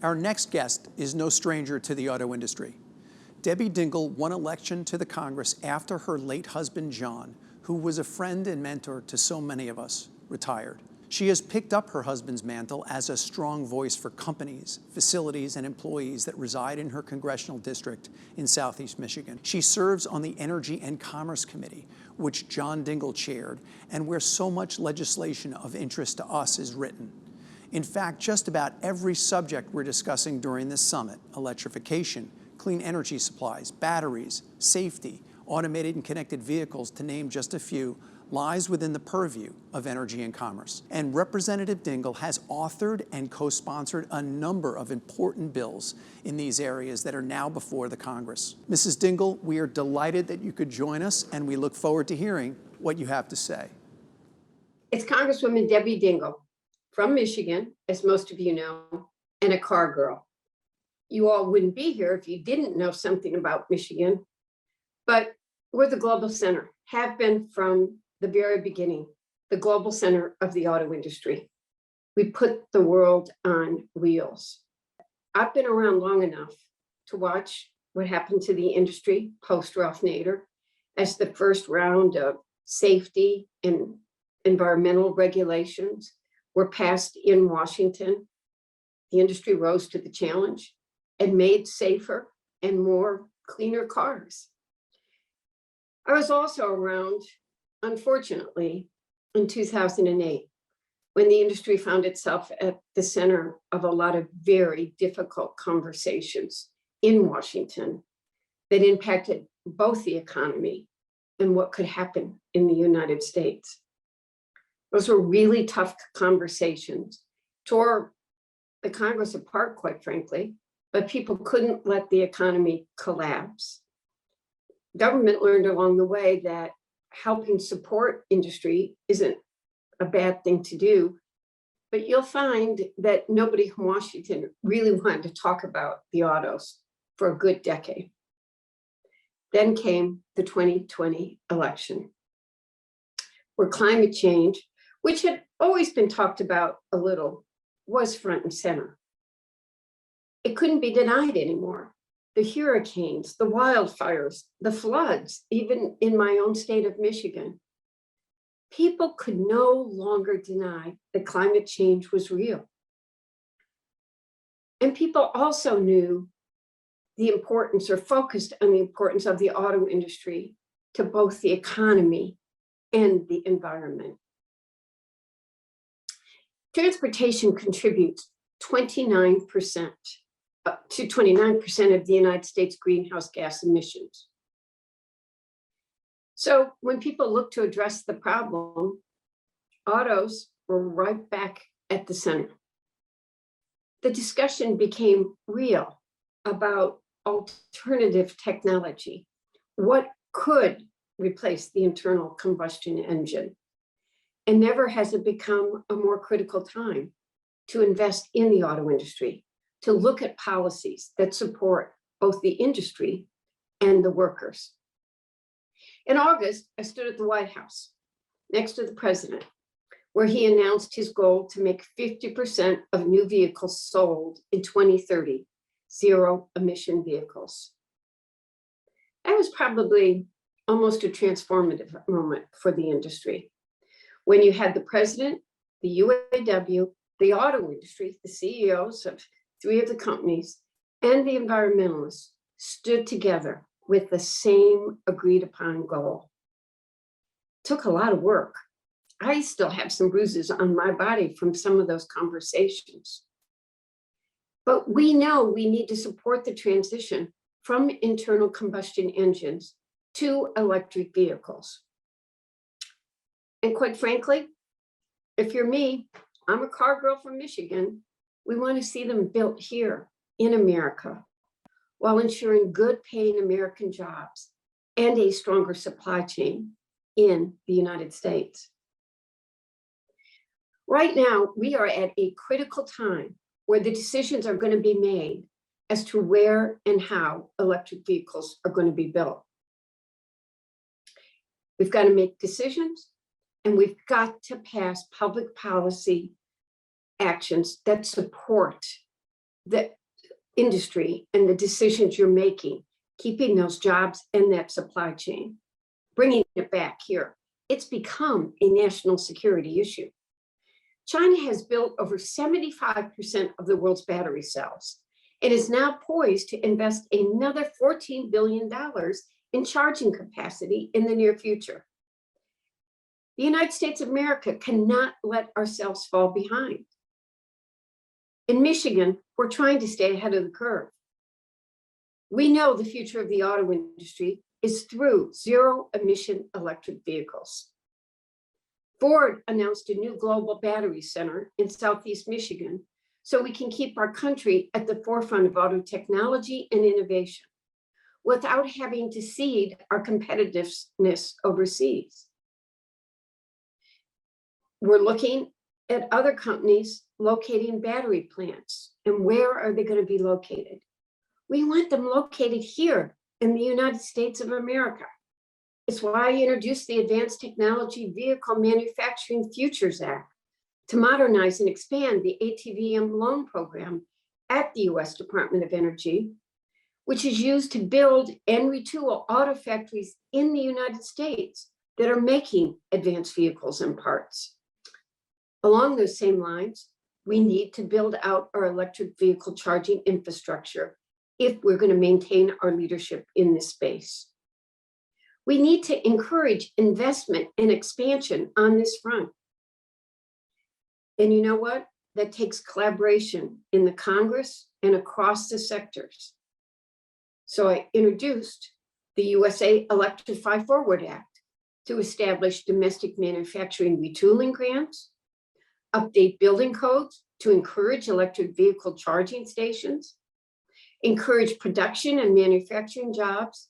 Our next guest is no stranger to the auto industry. Debbie Dingell won election to the Congress after her late husband, John, who was a friend and mentor to so many of us, retired. She has picked up her husband's mantle as a strong voice for companies, facilities, and employees that reside in her congressional district in Southeast Michigan. She serves on the Energy and Commerce Committee, which John Dingell chaired, and where so much legislation of interest to us is written. In fact, just about every subject we're discussing during this summit, electrification, clean energy supplies, batteries, safety, automated and connected vehicles, to name just a few, lies within the purview of Energy and Commerce. And Representative Dingell has authored and co-sponsored a number of important bills in these areas that are now before the Congress. Mrs. Dingell, we are delighted that you could join us, and we look forward to hearing what you have to say. It's Congresswoman Debbie Dingell from Michigan, as most of you know, and a car girl. You all wouldn't be here if you didn't know something about Michigan, but we're the global center, have been from the very beginning, the global center of the auto industry. We put the world on wheels. I've been around long enough to watch what happened to the industry post Ralph Nader as the first round of safety and environmental regulations were passed in Washington. The industry rose to the challenge and made safer and more cleaner cars. I was also around, unfortunately, in 2008, when the industry found itself at the center of a lot of very difficult conversations in Washington that impacted both the economy and what could happen in the United States. Those were really tough conversations, tore the Congress apart, quite frankly, but people couldn't let the economy collapse. Government learned along the way that helping support industry isn't a bad thing to do, but you'll find that nobody from Washington really wanted to talk about the autos for a good decade. Then came the 2020 election, where climate change, which had always been talked about a little, was front and center. It couldn't be denied anymore. The hurricanes, the wildfires, the floods, even in my own state of Michigan. People could no longer deny that climate change was real. And people also knew the importance, or focused on the importance, of the auto industry to both the economy and the environment. Transportation contributes 29% to 29% of the United States greenhouse gas emissions. So when people look to address the problem, autos were right back at the center. The discussion became real about alternative technology. What could replace the internal combustion engine? And never has it become a more critical time to invest in the auto industry, to look at policies that support both the industry and the workers. In August, I stood at the White House next to the president, where he announced his goal to make 50% of new vehicles sold in 2030 zero emission vehicles. That was probably almost a transformative moment for the industry, when you had the president, the UAW, the auto industry, the CEOs of 3 of the companies, and the environmentalists stood together with the same agreed upon goal. It took a lot of work. I still have some bruises on my body from some of those conversations. But we know we need to support the transition from internal combustion engines to electric vehicles. And quite frankly, if you're me, I'm a car girl from Michigan. We want to see them built here in America, while ensuring good paying American jobs and a stronger supply chain in the United States. Right now, we are at a critical time where the decisions are going to be made as to where and how electric vehicles are going to be built. We've got to make decisions, and we've got to pass public policy actions that support the industry and the decisions you're making, keeping those jobs and that supply chain, bringing it back here. It's become a national security issue. China has built over 75% of the world's battery cells. It is now poised to invest another $14 billion in charging capacity in the near future. The United States of America cannot let ourselves fall behind. In Michigan, we're trying to stay ahead of the curve. We know the future of the auto industry is through zero-emission electric vehicles. Ford announced a new global battery center in Southeast Michigan so we can keep our country at the forefront of auto technology and innovation without having to cede our competitiveness overseas. We're looking at other companies locating battery plants. And where are they going to be located? We want them located here in the United States of America. It's why I introduced the Advanced Technology Vehicle Manufacturing Futures Act to modernize and expand the ATVM loan program at the US Department of Energy, which is used to build and retool auto factories in the United States that are making advanced vehicles and parts. Along those same lines, we need to build out our electric vehicle charging infrastructure if we're going to maintain our leadership in this space. We need to encourage investment and expansion on this front. And you know what? That takes collaboration in the Congress and across the sectors. So I introduced the USA Electrify Forward Act to establish domestic manufacturing retooling grants, update building codes to encourage electric vehicle charging stations, encourage production and manufacturing jobs,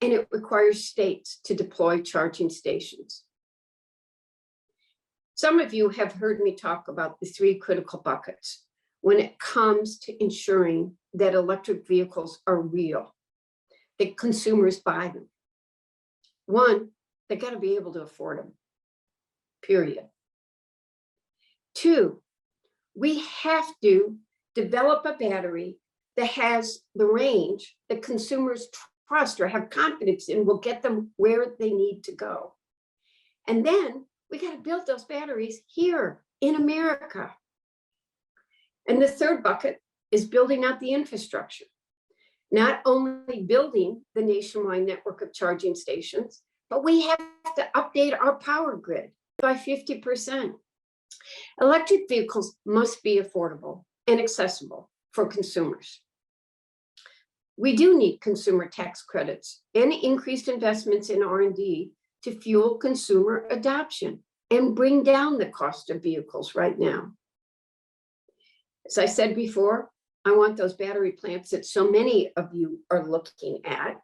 and it requires states to deploy charging stations. Some of you have heard me talk about the three critical buckets when it comes to ensuring that electric vehicles are real, that consumers buy them. One, they got to be able to afford them, period. Two, we have to develop a battery that has the range that consumers trust or have confidence in will get them where they need to go. And then we got to build those batteries here in America. And the third bucket is building out the infrastructure, not only building the nationwide network of charging stations, but we have to update our power grid by 50%. Electric vehicles must be affordable and accessible for consumers. We do need consumer tax credits and increased investments in R&D to fuel consumer adoption and bring down the cost of vehicles right now. As I said before, I want those battery plants that so many of you are looking at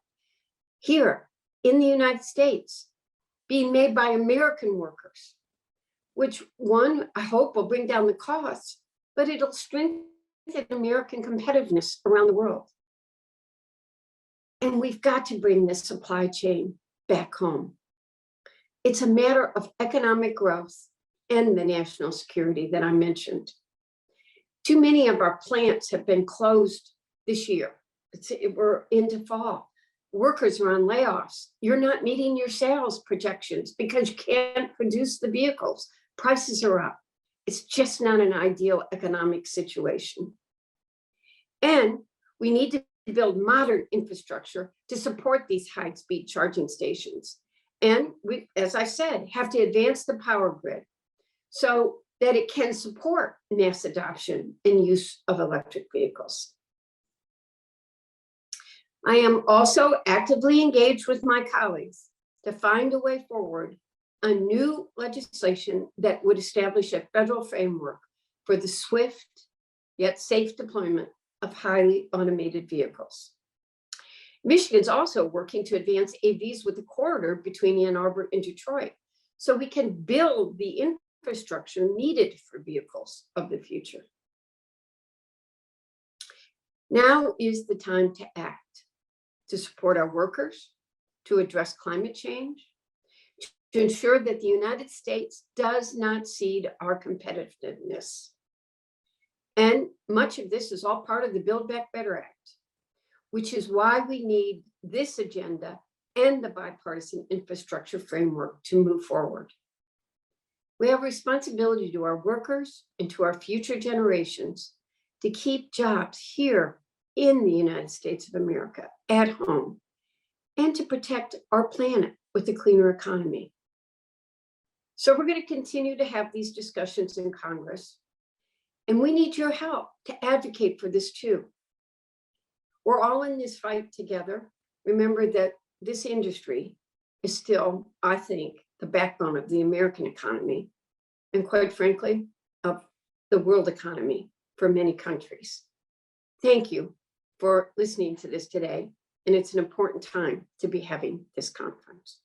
here in the United States, being made by American workers, which one, I hope will bring down the costs, but it'll strengthen American competitiveness around the world. And we've got to bring this supply chain back home. It's a matter of economic growth and the national security that I mentioned. Too many of our plants have been closed this year. We're into fall. Workers are on layoffs. You're not meeting your sales projections because you can't produce the vehicles. Prices are up. It's just not an ideal economic situation. And we need to build modern infrastructure to support these high-speed charging stations. And we, as I said, have to advance the power grid so that it can support mass adoption and use of electric vehicles. I am also actively engaged with my colleagues to find a way forward on new legislation that would establish a federal framework for the swift yet safe deployment of highly automated vehicles. Michigan's also working to advance AVs with the corridor between Ann Arbor and Detroit, so we can build the infrastructure needed for vehicles of the future. Now is the time to act, to support our workers, to address climate change, to ensure that the United States does not cede our competitiveness. And much of this is all part of the Build Back Better Act, which is why we need this agenda and the bipartisan infrastructure framework to move forward. We have a responsibility to our workers and to our future generations to keep jobs here in the United States of America at home, and to protect our planet with a cleaner economy. So we're going to continue to have these discussions in Congress, and we need your help to advocate for this too. We're all in this fight together. Remember that this industry is still, I think, the backbone of the American economy, and quite frankly, of the world economy for many countries. Thank you for listening to this today, and it's an important time to be having this conference.